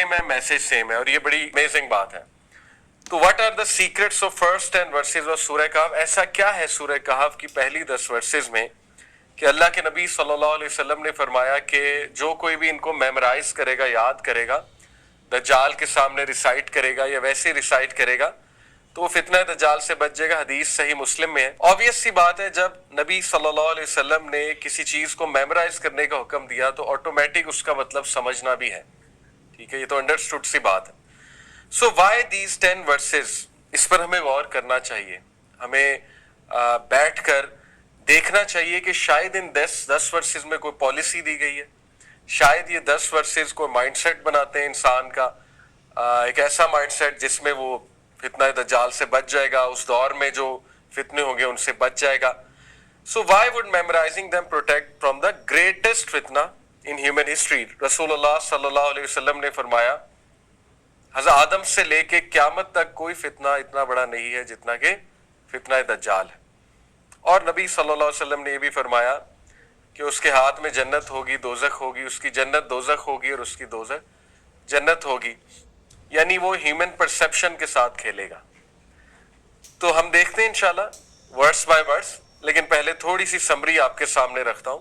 में message same है और ये बड़ी अमेजिंग बात है। तो what are the secrets of first 10 verses of Surah Kahf? ऐसा क्या है सूरह कहफ की पहली 10 वर्सेस में कि अल्लाह के नबी सल्लल्लाहु अलैहि वसल्लम ने फरमाया कि जो कोई भी इनको मेमोराइज करेगा, याद करेगा, दज्जाल के सामने रिसाइट करेगा या वैसे रिसाइट करेगा तो वो फितना दज्जाल से बच जाएगा। हदीस सही मुस्लिम में है। ऑब्वियस सी बात है, जब नबी सल्लल्लाहु अलैहि वसल्लम ने किसी चीज को मेमोराइज करने का हुक्म दिया तो ऑटोमेटिक उसका मतलब समझना भी है। ठीक है, ये तो अंडरस्टूड सी बात है। सो व्हाई दीज 10 वर्सेस, इस पर हमें गौर करना चाहिए। हमें बैठकर देखना चाहिए कि शायद इन 10 वर्सेस में कोई पॉलिसी दी गई है, शायद ये 10 वर्सेस को माइंडसेट बनाते हैं इंसान का, एक ऐसा माइंडसेट जिसमें वो फितना दज्जाल से बच जाएगा, उस दौर में जो फितने होंगे उनसे बच जाएगा। So why would memorizing them protect from the greatest फितना इन ह्यूमन हिस्ट्री? रसूलुल्लाह सल्लल्लाहु अलैहि वसल्लम ने फरमाया, हज़रत आदम से लेके क़यामत तक कोई फितना इतना बड़ा नहीं है जितना कि फितना दज्जाल है। और नबी सल्लल्लाहु अलैहि वसल्लम ने ये भी फरमाया कि उसके हाथ में जन्नत होगी, दोजख होगी, उसकी जन्नत दोजख होगी और उसकी दोजख जन्नत होगी। यानी वो ह्यूमन परसेप्शन के साथ खेलेगा। तो हम देखते हैं इंशाल्लाह वर्स बाय वर्स, लेकिन पहले थोड़ी सी समरी आपके सामने रखता हूं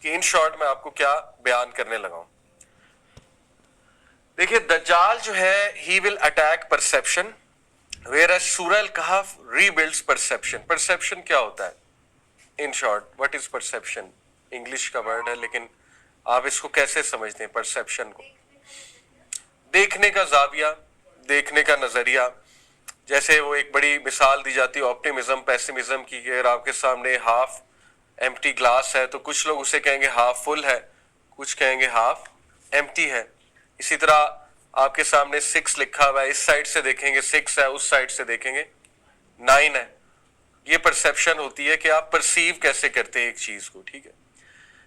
कि इन शॉर्ट में आपको क्या बयान करने लगा हूं। देखिए, दज्जाल जो है he will attack perception, where सूरह कहफ रीबिल्ड्स परसेप्शन। परसेप्शन क्या होता है? In short, what is perception? English का वर्ड है, लेकिन आप इसको कैसे समझते हैं? परसेप्शन को देखने का जाविया, देखने का नजरिया। जैसे वो एक बड़ी मिसाल दी जाती है ऑप्टिमिज्म पेसिमिज्म की, अगर आपके सामने हाफ एम्प्टी ग्लास है तो कुछ लोग उसे कहेंगे हाफ फुल है, कुछ कहेंगे हाफ एम्प्टी है। इसी तरह आपके सामने 6 लिखा हुआ है, इस साइड से देखेंगे 6 है, उस साइड से देखेंगे 9 है। ये परसेप्शन होती है कि आप परसीव कैसे करते हैं एक चीज को। ठीक है,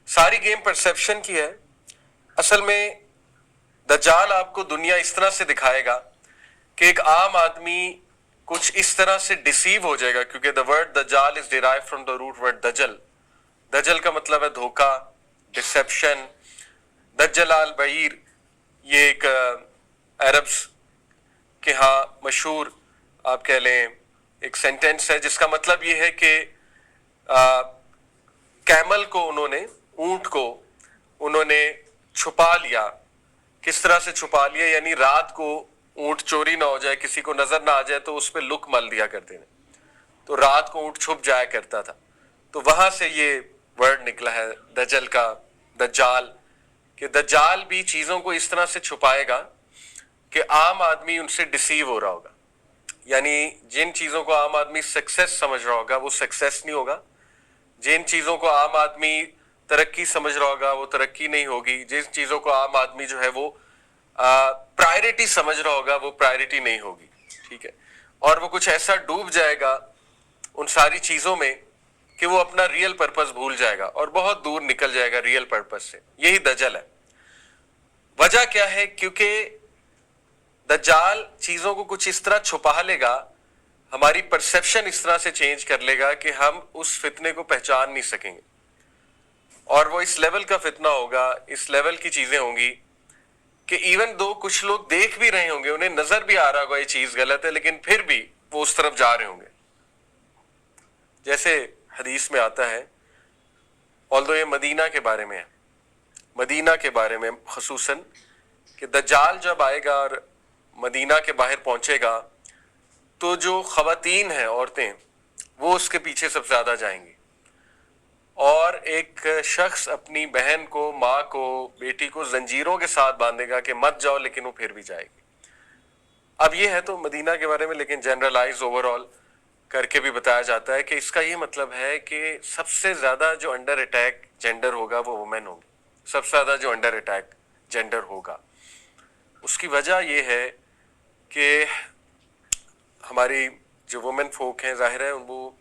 सारी गेम परसेप्शन की है। असल में दज्जाल आपको दुनिया इस तरह से दिखाएगा कि एक आम आदमी कुछ इस तरह से डिसीव हो जाएगा, क्योंकि द वर्ड दज्जाल is derive from the root word दजल। दजल का मतलब है धोखा, डिसेप्शन। दज्जल अल बईर, ये एक अरब्स के यहाँ मशहूर आप कह लें एक सेंटेंस है, जिसका मतलब ये है कि कैमल को उन्होंने, ऊंट को उन्होंने छुपा लिया। किस तरह से छुपा लिया? यानी रात को ऊंट चोरी ना हो जाए, किसी को नजर ना आ जाए तो उस पर लुक मल दिया करते थे, तो रात को ऊंट छुप जाया करता था। तो वहां से ये वर्ड निकला है दजल का, दज्जाल, कि दज्जाल भी चीजों को इस तरह से छुपाएगा कि आम आदमी उनसे डिसीव हो रहा होगा। यानी जिन चीजों को आम आदमी सक्सेस समझ रहा होगा वो सक्सेस नहीं होगा, जिन चीजों को आम आदमी तरक्की समझ रहा होगा वो तरक्की नहीं होगी, जिन चीजों को आम आदमी जो है वो प्रायोरिटी समझ रहा होगा वो प्रायोरिटी नहीं होगी। ठीक है, और वो कुछ ऐसा डूब जाएगा उन सारी चीजों में कि वो अपना रियल पर्पस भूल जाएगा और बहुत दूर निकल जाएगा रियल पर्पस से। यही दज्जल है। वजह क्या है? क्योंकि दज्जाल चीजों को कुछ इस तरह छुपा लेगा, हमारी परसेप्शन इस तरह से चेंज कर लेगा कि हम उस फितने को पहचान नहीं सकेंगे। और वो इस लेवल का फितना होगा, इस लेवल की चीजें होंगी कि इवन दो कुछ लोग देख भी रहे होंगे, उन्हें नजर भी आ रहा होगा ये चीज गलत है, लेकिन फिर भी वो उस तरफ जा रहे होंगे। जैसे हदीस में आता है, ऑल्दो ये मदीना के बारे में है, मदीना के बारे में खसूसन, कि दज्जाल जब आएगा और मदीना के बाहर पहुंचेगा तो जो खवातीन हैं, औरतें, वो उसके पीछे सबसे ज्यादा जाएंगी। और एक शख्स अपनी बहन को, माँ को, बेटी को जंजीरों के साथ बांधेगा कि मत जाओ, लेकिन वो फिर भी जाएगी। अब ये है तो मदीना के बारे में, लेकिन जनरलाइज ओवरऑल करके भी बताया जाता है कि इसका ये मतलब है कि सबसे ज्यादा जो अंडर अटैक जेंडर होगा वो वुमेन होगी। सबसे ज्यादा जो अंडर अटैक जेंडर होगा, उसकी वजह ये है कि हमारी जो वुमेन फोक हैं, जाहिर है वो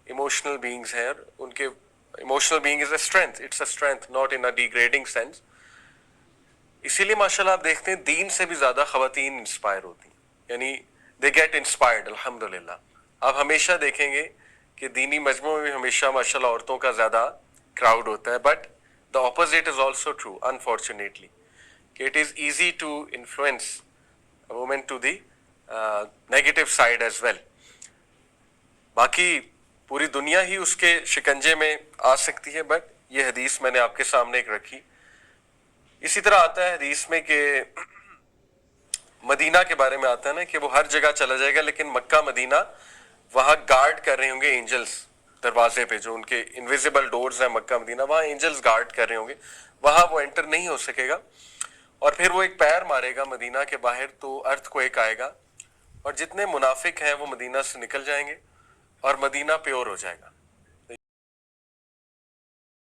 इमोशनल बीइंग्स हैं, और उनके emotional being is a strength, it's a strength, not in a degrading sense. इसीलिए माशाल्लाह आप देखते हैं दीन से भी ज्यादा खवातीन इंस्पायर होती हैं, यानी दे गेट इंस्पायर्ड। अल्हम्दुलिल्लाह आप हमेशा देखेंगे कि दीनी मजमू में हमेशा माशाल्लाह औरतों का ज्यादा क्राउड होता है, but the opposite is also true unfortunately, कि it is easy to influence women to the negative side as well. बाकी पूरी दुनिया ही उसके शिकंजे में आ सकती है, बट ये हदीस मैंने आपके सामने एक रखी। इसी तरह आता है हदीस में कि मदीना के बारे में आता है ना कि वो हर जगह चला जाएगा, लेकिन मक्का मदीना वहां गार्ड कर रहे होंगे एंजल्स, दरवाजे पे जो उनके इनविजिबल डोर्स हैं मक्का मदीना, वहां एंजल्स गार्ड कर रहे होंगे, वहां वो एंटर नहीं हो सकेगा। और फिर वो एक पैर मारेगा मदीना के बाहर तो अर्थक्वेक आएगा और जितने मुनाफिक हैं वो मदीना से निकल जाएंगे और मदीना प्योर हो जाएगा।